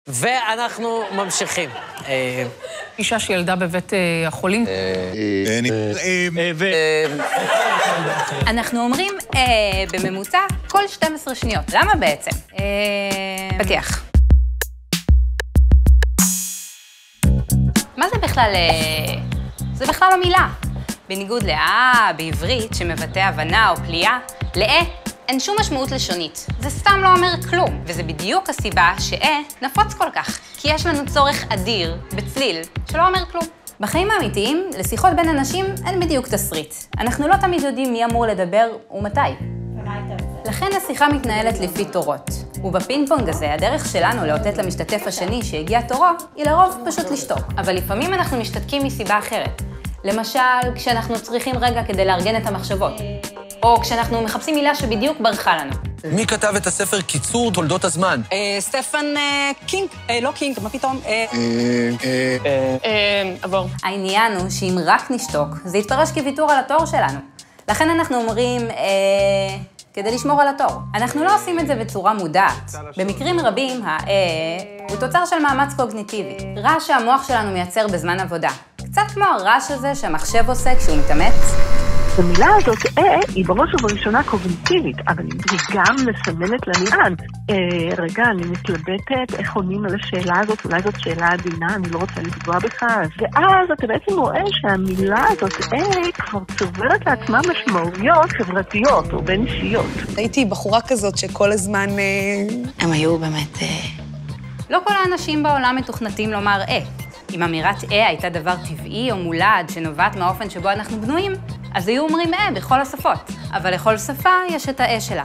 ואנחנו ממשיכים. אישה שילדה בבית החולים. אנחנו אומרים בממוצע כל 12 שניות. למה בעצם? פתיח. מה זה בכלל? זה בכלל לא מילה. בניגוד בעברית שמבטא הבנה או פליאה, אין שום משמעות לשונית. זה סתם לא אומר כלום, וזה בדיוק הסיבה נפוץ כל כך. כי יש לנו צורך אדיר בצליל שלא אומר כלום. בחיים האמיתיים, לשיחות בין אנשים אין בדיוק תסריט. אנחנו לא תמיד יודעים מי אמור לדבר ומתי. לכן השיחה מתנהלת לפי תורות. ובפינג פונג הזה, הדרך שלנו לאותת למשתתף השני שהגיע תורו, היא לרוב פשוט לשתוק. אבל לפעמים אנחנו משתתקים מסיבה אחרת. למשל, כשאנחנו צריכים רגע כדי לארגן את המחשבות. או כשאנחנו מחפשים מילה שבדיוק ברחה לנו. מי כתב את הספר קיצור תולדות הזמן? סטפן קינג. לא קינג, מה פתאום? עבור. העניין הוא שאם רק נשתוק, זה יתפרש כוויתור על התור שלנו. לכן אנחנו אומרים, כדי לשמור על התור. אנחנו לא עושים את זה בצורה מודעת. במקרים רבים, הוא תוצר של מאמץ קוגניטיבי. רעש שהמוח שלנו מייצר בזמן עבודה. קצת כמו הרעש הזה שהמחשב עושה כשהוא מתאמץ. המילה הזאת, היא בראש ובראשונה קוגניטיבית, אבל היא גם מסמנת לניואנס. רגע, אני מתלבטת, איך עונים על השאלה הזאת, אולי זאת שאלה עדינה, אני לא רוצה לפגוע בך. ואז אתה בעצם רואה שהמילה הזאת, כבר צוברת לעצמה משמעויות חברתיות או בין אישיות. הייתי בחורה כזאת שכל הזמן... הם היו באמת... לא כל האנשים בעולם מתוכנתים לומר אם אמירת הייתה דבר טבעי או מולד שנובעת מהאופן שבו אנחנו בנויים, אז היו אומרים בכל השפות. אבל לכל שפה יש את שלה.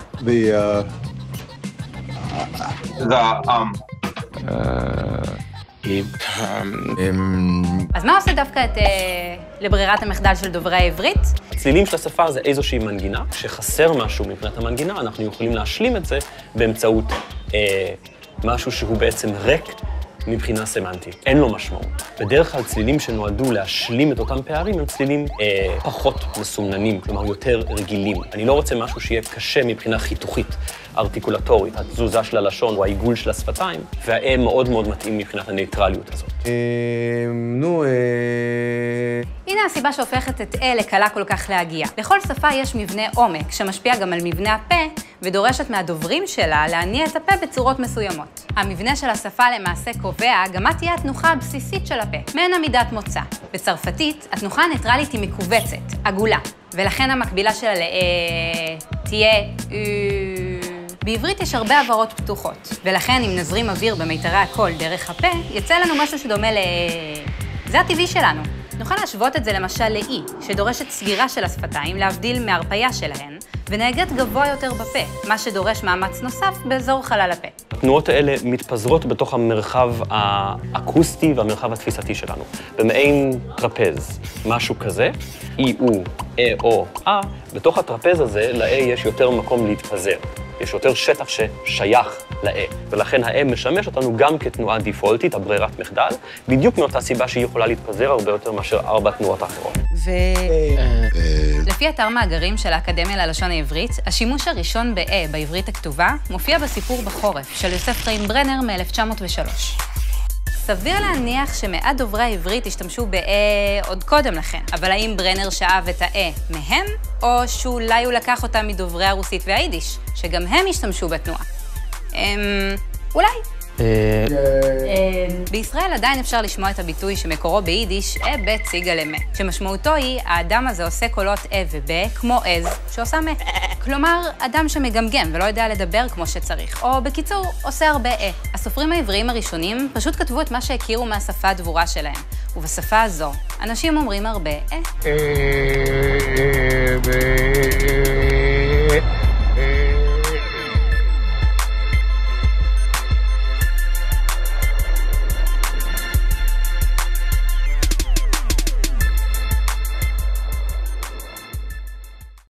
אז מה עושה דווקא לברירת המחדל של דוברי העברית? הצלילים של השפה זה איזושהי מנגינה. כשחסר משהו מבחינת המנגינה, אנחנו יכולים להשלים את זה באמצעות משהו שהוא בעצם ריק מבחינה סמנטית. אין לו משמעות. בדרך כלל צלילים שנועדו להשלים את אותם פערים הם צלילים פחות מסומננים, כלומר יותר רגילים. אני לא רוצה משהו שיהיה קשה מבחינה חיתוכית, ארטיקולטורית, התזוזה של הלשון או העיגול של השפתיים, מאוד מאוד מתאים מבחינת הניטרליות הזאת. הנה הסיבה שהופכת את לקלה כל כך להגיע. לכל שפה יש מבנה עומק שמשפיע גם על מבנה הפה ודורשת מהדוברים שלה להניע את הפה בצורות מסוימות. המבנה של השפה למעשה קובע גם מה תהיה התנוחה הבסיסית של הפה, מעין עמידת מוצא. בצרפתית, התנוחה הניטרלית היא מקובצת, עגולה, ולכן המקבילה שלה תהיה בעברית יש הרבה עברות פתוחות, ולכן אם נזרים אוויר במיתרי הקול דרך הפה, יצא לנו משהו שדומה זה הטבעי שלנו. נוכל להשוות את זה למשל לאי, שדורשת סגירה של השפתיים להבדיל מהרפאיה שלהן, ונהגת גבוה יותר בפה, מה שדורש מאמץ נוסף באזור חלל הפה. התנועות האלה מתפזרות בתוך המרחב האקוסטי והמרחב התפיסתי שלנו. במעין טרפז, משהו כזה, אי, או, או, בתוך הטרפז הזה, יש יותר מקום להתפזר. יש יותר שטח ששייך ולכן משמש אותנו גם כתנועה דיפולטית, הברירת מחדל, בדיוק מאותה סיבה שהיא יכולה להתפזר הרבה יותר מאשר 4 תנועות אחרות. לפי אתר מאגרים של האקדמיה ללשון העברית, השימוש הראשון בעברית הכתובה מופיע בסיפור בחורף של יוסף חיים ברנר מ-1903. סביר להניח שמעט דוברי העברית השתמשו עוד קודם לכן, אבל האם ברנר שאב את מהם, או שאולי הוא לקח אותם מדוברי הרוסית והיידיש, שגם הם השתמשו בתנועה? אולי. בישראל עדיין אפשר לשמוע את הביטוי שמקורו ביידיש בית סיגה למה, שמשמעותו היא האדם הזה עושה קולות כמו עז שעושה מה. כלומר, אדם שמגמגם ולא יודע לדבר כמו שצריך, או בקיצור, עושה הרבה הסופרים העבריים הראשונים פשוט כתבו את מה שהכירו מהשפה הדבורה שלהם, ובשפה הזו, אנשים אומרים הרבה